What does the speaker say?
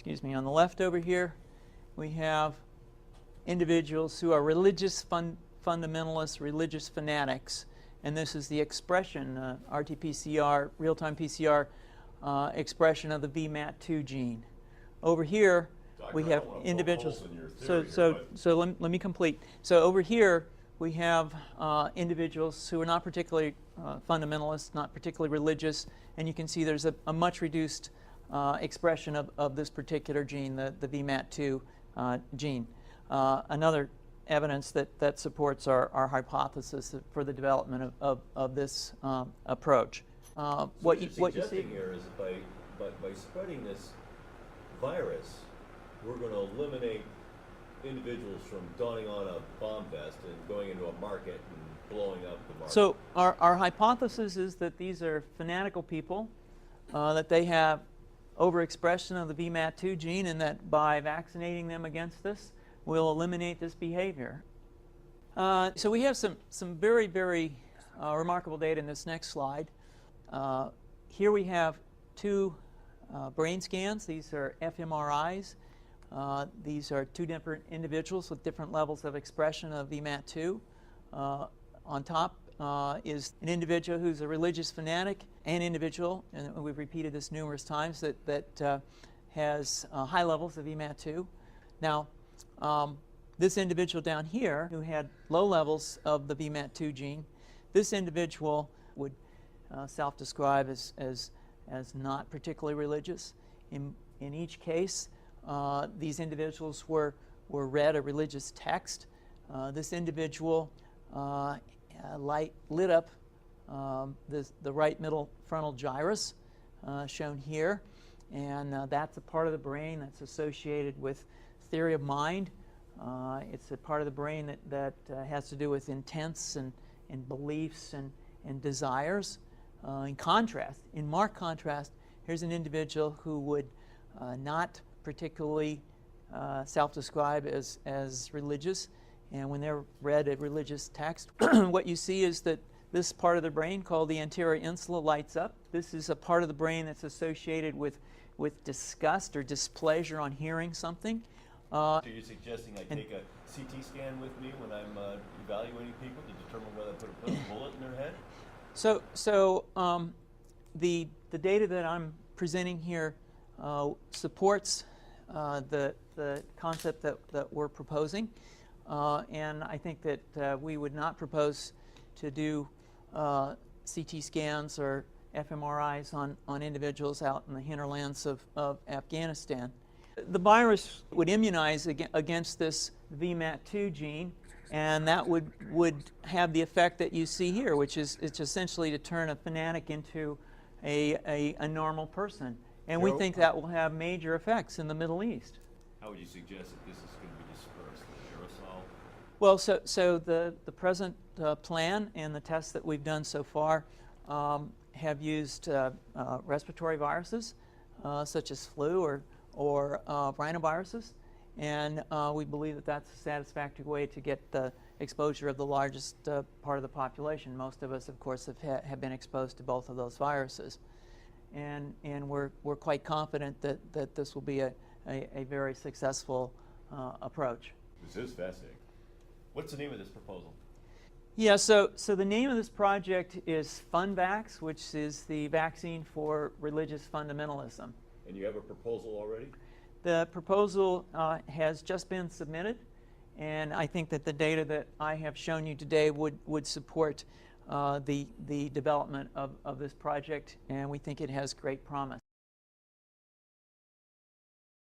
excuse me, on the left over here, we have individuals who are religious fundamentalists, religious fanatics, and this is the expression, RT-PCR, real-time PCR expression of the VMAT2 gene. Over here, Doctor, we I have don't wanna individuals. poke holes in your theory So let me complete. So over here, we have individuals who are not particularly fundamentalists, not particularly religious, and you can see there's a much reduced expression of this particular gene, the VMAT2 gene. Another evidence that supports our hypothesis for the development of this approach. So What you're you see here is by spreading this virus, we're going to eliminate individuals from donning on a bomb vest and going into a market and blowing up the market. So our hypothesis is that these are fanatical people, that they have overexpression of the VMAT2 gene, and that by vaccinating them against this, we'll eliminate this behavior. So we have some very, very remarkable data in this next slide. Here we have two brain scans. These are fMRIs. These are two different individuals with different levels of expression of VMAT2. On top is an individual who's a religious fanatic, an individual, and we've repeated this numerous times, that has high levels of VMAT2. Now, this individual down here who had low levels of the VMAT2 gene, this individual would self-describe as not particularly religious. In each case, these individuals were read a religious text. This individual lit up the right middle frontal gyrus, shown here, and that's a part of the brain that's associated with theory of mind. It's a part of the brain that has to do with intents and beliefs and desires. In marked contrast, here's an individual who would not particularly self-describe as religious, and when they're read a religious text, what you see is that this part of the brain called the anterior insula lights up. This is a part of the brain that's associated with disgust or displeasure on hearing something. So you're suggesting I take a CT scan with me when I'm evaluating people to determine whether I put a bullet in their head? So the data that I'm presenting here supports the concept that we're proposing, and I think that we would not propose to do CT scans or fMRIs on individuals out in the hinterlands of Afghanistan. The virus would immunize against this VMAT2 gene, and that would have the effect that you see here, which is it's essentially to turn a fanatic into a normal person. And we think that will have major effects in the Middle East. How would you suggest that this is going to be dispersed? Aerosol? Well, so the present plan and the tests that we've done so far have used respiratory viruses such as flu or rhinoviruses, and we believe that that's a satisfactory way to get the exposure of the largest part of the population. Most of us, of course, have been exposed to both of those viruses, and we're quite confident that this will be a very successful approach. This is fascinating. What's the name of this proposal? Yeah, so the name of this project is FunVax, which is the vaccine for religious fundamentalism. And you have a proposal already? The proposal has just been submitted, and I think that the data that I have shown you today would support the development of this project, and we think it has great promise.